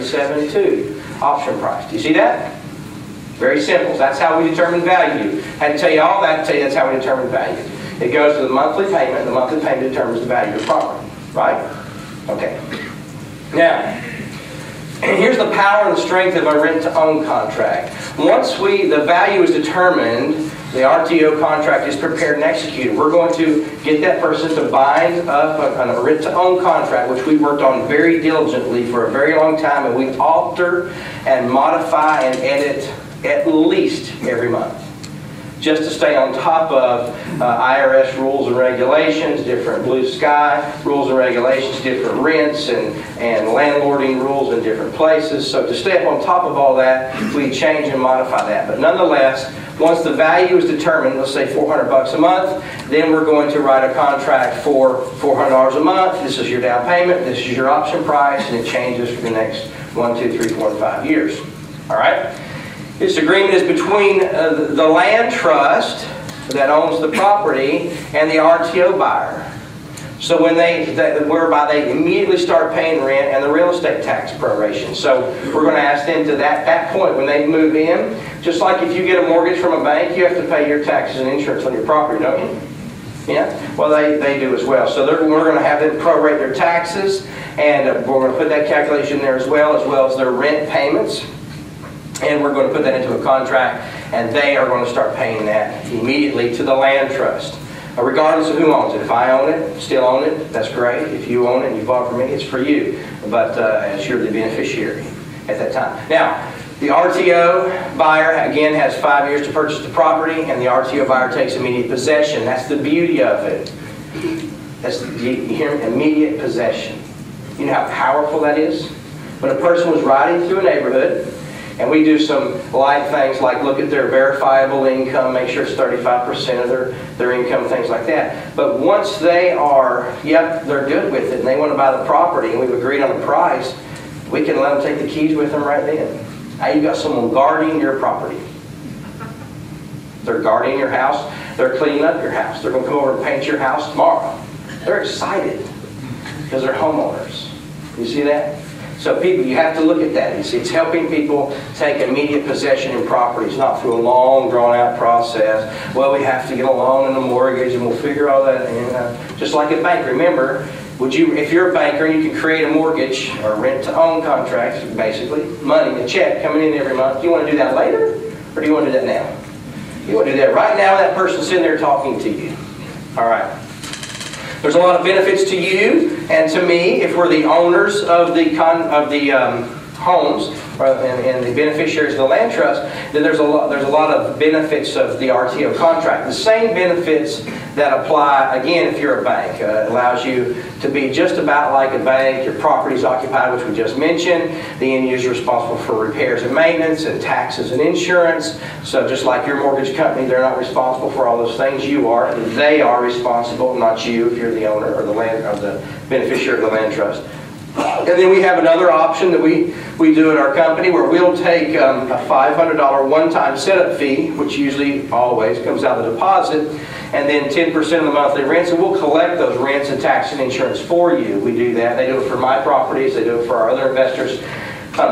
$37,200 option price. Do you see that? Very simple. That's how we determine value. I had to tell you all that to tell you that's how we determine value. It goes to the monthly payment. The monthly payment determines the value of the property. Right? Okay. Now, here's the power and the strength of a rent-to-own contract. Once the value is determined, the RTO contract is prepared and executed. We're going to get that person to bind up a rent-to-own contract, which we worked on very diligently for a very long time, and we alter and modify and edit at least every month, just to stay on top of IRS rules and regulations, different blue sky rules and regulations, different rents and landlording rules in different places. So to stay up on top of all that, we change and modify that. But nonetheless, once the value is determined, let's say $400 a month, then we're going to write a contract for $400 a month. This is your down payment, this is your option price, and it changes for the next 1, 2, 3, 4, and 5 years. All right? This agreement is between the land trust that owns the property and the RTO buyer. So whereby they immediately start paying rent and the real estate tax proration. So we're going to ask them to that point when they move in, just like if you get a mortgage from a bank, you have to pay your taxes and insurance on your property, don't you? Yeah? Well, they do as well. So we're going to have them prorate their taxes, and we're going to put that calculation there as well as their rent payments. And we're going to put that into a contract, and they are going to start paying that immediately to the land trust. Regardless of who owns it. If I own it, still own it, that's great. If you own it and you bought it from me, it's for you. But as you're the beneficiary at that time. Now, the RTO buyer, again, has 5 years to purchase the property, and the RTO buyer takes immediate possession. That's the beauty of it. You hear me? Immediate possession. You know how powerful that is? When a person was riding through a neighborhood, and we do some light things like look at their verifiable income, make sure it's 35% of their income, things like that. But once they are, they're good with it, and they want to buy the property, and we've agreed on a price, we can let them take the keys with them right then. Now you've got someone guarding your property. They're guarding your house. They're cleaning up your house. They're going to come over and paint your house tomorrow. They're excited because they're homeowners. You see that? So people, you have to look at that. You see, it's helping people take immediate possession in properties, not through a long, drawn-out process. Well, we have to get a loan and a mortgage, and we'll figure all that in. Just like a bank. Remember, if you're a banker, you can create a mortgage or rent-to-own contract, basically, money, a check coming in every month. Do you want to do that later, or do you want to do that now? You want to do that right now when that person's sitting there talking to you. All right. There's a lot of benefits to you and to me if we're the owners of the homes and the beneficiaries of the land trust. Then there's a lot of benefits of the RTO contract. The same benefits that apply again if you're a bank. It allows you to be just about like a bank. Your property is occupied, which we just mentioned. The end user is responsible for repairs and maintenance and taxes and insurance. So just like your mortgage company, they're not responsible for all those things. You are. They are responsible, not you, if you're the owner or the beneficiary of the land trust. And then we have another option that we do at our company where we'll take a $500 one-time setup fee, which usually always comes out of the deposit, and then 10% of the monthly rents, and we'll collect those rents and tax and insurance for you. We do that. They do it for my properties. They do it for our other investors.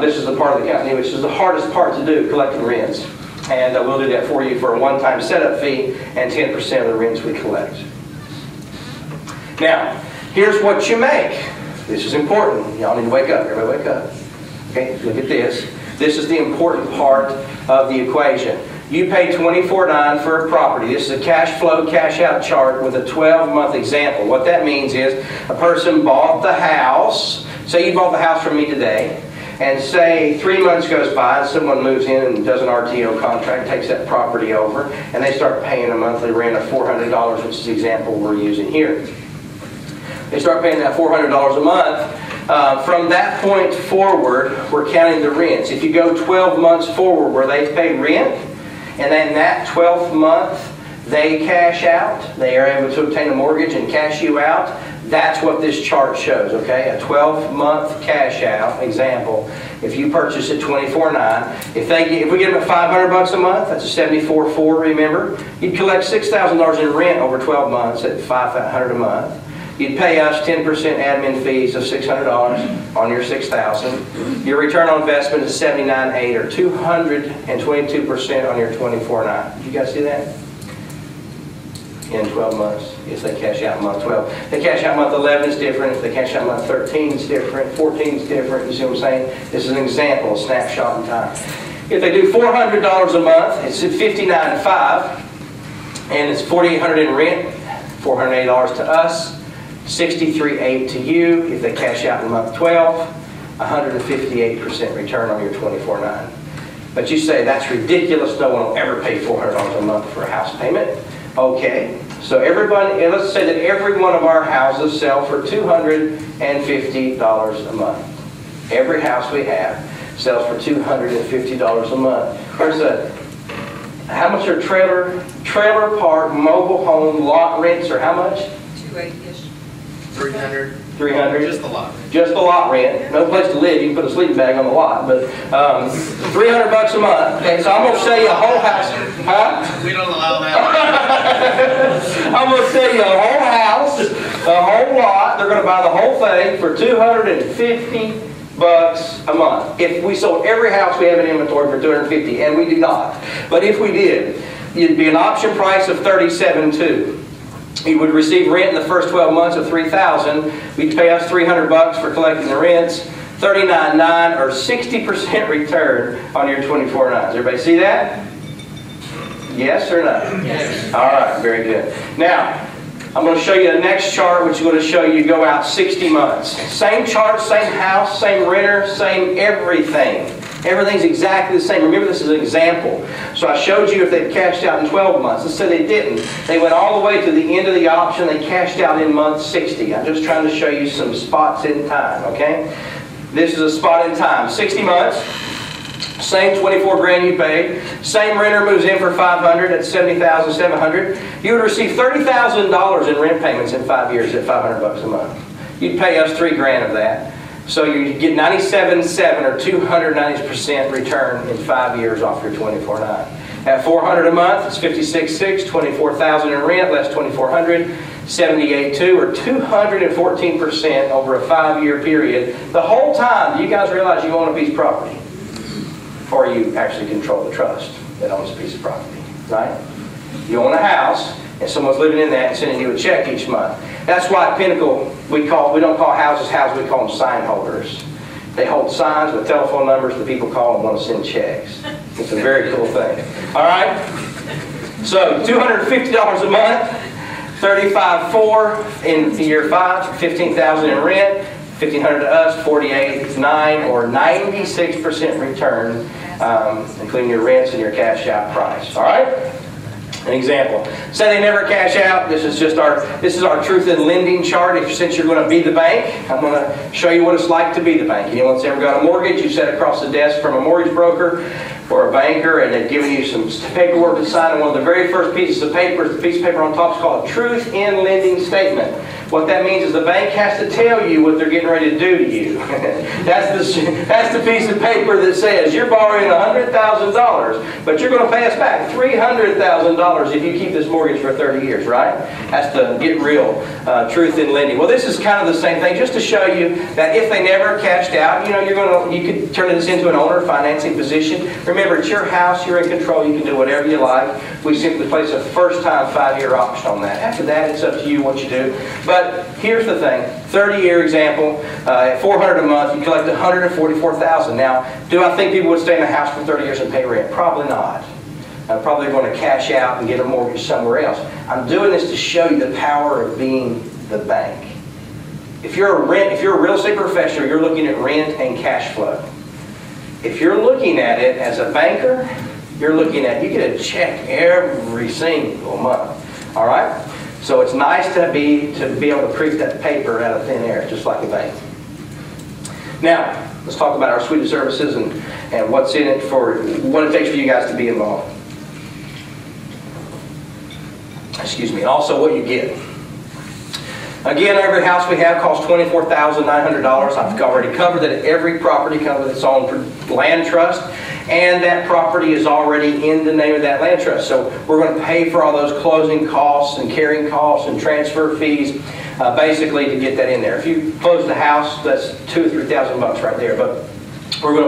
This is the part of the company which is the hardest part to do, collecting rents. And we'll do that for you for a one-time setup fee and 10% of the rents we collect. Now, here's what you make. This is important. Y'all need to wake up. Everybody wake up. Okay, look at this. This is the important part of the equation. You pay $24.09 for a property. This is a cash flow, cash out chart with a 12-month example. What that means is a person bought the house. Say you bought the house from me today. And say 3 months goes by and someone moves in and does an RTO contract, takes that property over, and they start paying a monthly rent of $400, which is the example we're using here. They start paying that $400 a month. From that point forward, we're counting the rents. If you go 12 months forward where they pay rent, and then that 12th month they cash out, they are able to obtain a mortgage and cash you out, that's what this chart shows, okay? A 12-month cash out example. If you purchase at $24.09, if we get them at $500 a month, that's a $74.04, remember? You'd collect $6,000 in rent over 12 months at $500 a month. You'd pay us 10% admin fees of $600 on your $6,000. Your return on investment is 79.8 or 222% on your 24.9. Did you guys see that? In 12 months, if they cash out in month 12. If they cash out month 11, it's different. If they cash out month 13, it's different. 14 is different. You see what I'm saying? This is an example, a snapshot in time. If they do $400 a month, it's at $59.5, and it's $4,800 in rent, $480 to us, $63.8 to you. If they cash out in month 12, 158% return on your 24.9. But you say, that's ridiculous, no one will ever pay $400 a month for a house payment. Okay, so everybody, let's say that every one of our houses sell for $250 a month. Every house we have sells for $250 a month. There's a, how much are trailer park, mobile home, lot rents are how much? 280-ish. 300. 300? Just the lot. Just the lot rent. No place to live. You can put a sleeping bag on the lot, but $300 a month. Okay, so I'm going to sell you a whole house. Huh? We don't allow that. I'm going to sell you a whole house, a whole lot. They're going to buy the whole thing for $250 a month. If we sold every house we have in inventory for $250, and we do not, but if we did, it'd be an option price of $37.2. You would receive rent in the first 12 months of $3,000. We'd pay us $300 for collecting the rents, $39.9 or 60% return on your 24.9. Does everybody see that? Yes or no? Yes. All right, very good. Now, I'm going to show you the next chart, which is going to show you go out 60 months. Same chart, same house, same renter, same everything. Everything's exactly the same. Remember, this is an example. So I showed you if they'd cashed out in 12 months. Let's say they didn't. They went all the way to the end of the option. They cashed out in month 60. I'm just trying to show you some spots in time, okay? This is a spot in time. 60 months. Same 24 grand you paid. Same renter moves in for $500 at $70,700. You would receive $30,000 in rent payments in 5 years at $500 a month. You'd pay us $3 grand of that. So you get $97.7 or 290% return in 5 years off your 24.9. At $400 a month, it's $56.6, $24,000 in rent, less $2,400, $78.2 or 214% over a 5-year period. The whole time, do you guys realize you own a piece of property? Or you actually control the trust that owns a piece of property, right? You own a house, and someone's living in that and sending you a check each month. That's why at Pinnacle, we don't call houses houses, we call them sign holders. They hold signs with telephone numbers that people call and want to send checks. It's a very cool thing. All right? So $250 a month, $35.4 in year 5, $15,000 in rent, $1,500 to us, $48.9 or 96% return, including your rents and your cash out price. All right? An example. Say they never cash out. This is our truth in lending chart. Since you're going to be the bank, I'm going to show you what it's like to be the bank. Anyone that's ever got a mortgage, you sat across the desk from a mortgage broker or a banker, and they've given you some paperwork to sign. And one of the very first pieces of paper, the piece of paper on top is called a truth in lending statement. What that means is the bank has to tell you what they're getting ready to do to you. That's the piece of paper that says you're borrowing $100,000, but you're going to pay us back $300,000 if you keep this mortgage for 30 years, right? That's the get real truth in lending. Well, this is kind of the same thing, just to show you that if they never cashed out, you could turn this into an owner financing position. Remember, it's your house, you're in control, you can do whatever you like. We simply place a first-time 5-year option on that. After that, it's up to you what you do. But here's the thing, 30-year example, at $400 a month, you collect $144,000. Now, do I think people would stay in a house for 30 years and pay rent? Probably not. Probably going to cash out and get a mortgage somewhere else. I'm doing this to show you the power of being the bank. If you're a real estate professional, you're looking at rent and cash flow. If you're looking at it as a banker, you're looking at, you get a check every single month. All right? So it's nice to be able to print that paper out of thin air, just like a bank. Now, let's talk about our suite of services and what's in it for, what it takes for you guys to be involved. Excuse me. And also what you get. Again, every house we have costs $24,900. I've already covered that every property comes with its own land trust, and that property is already in the name of that land trust. So we're going to pay for all those closing costs and carrying costs and transfer fees. basically to get that in there. If you close the house, that's $2,000 or $3,000 right there, but we're going to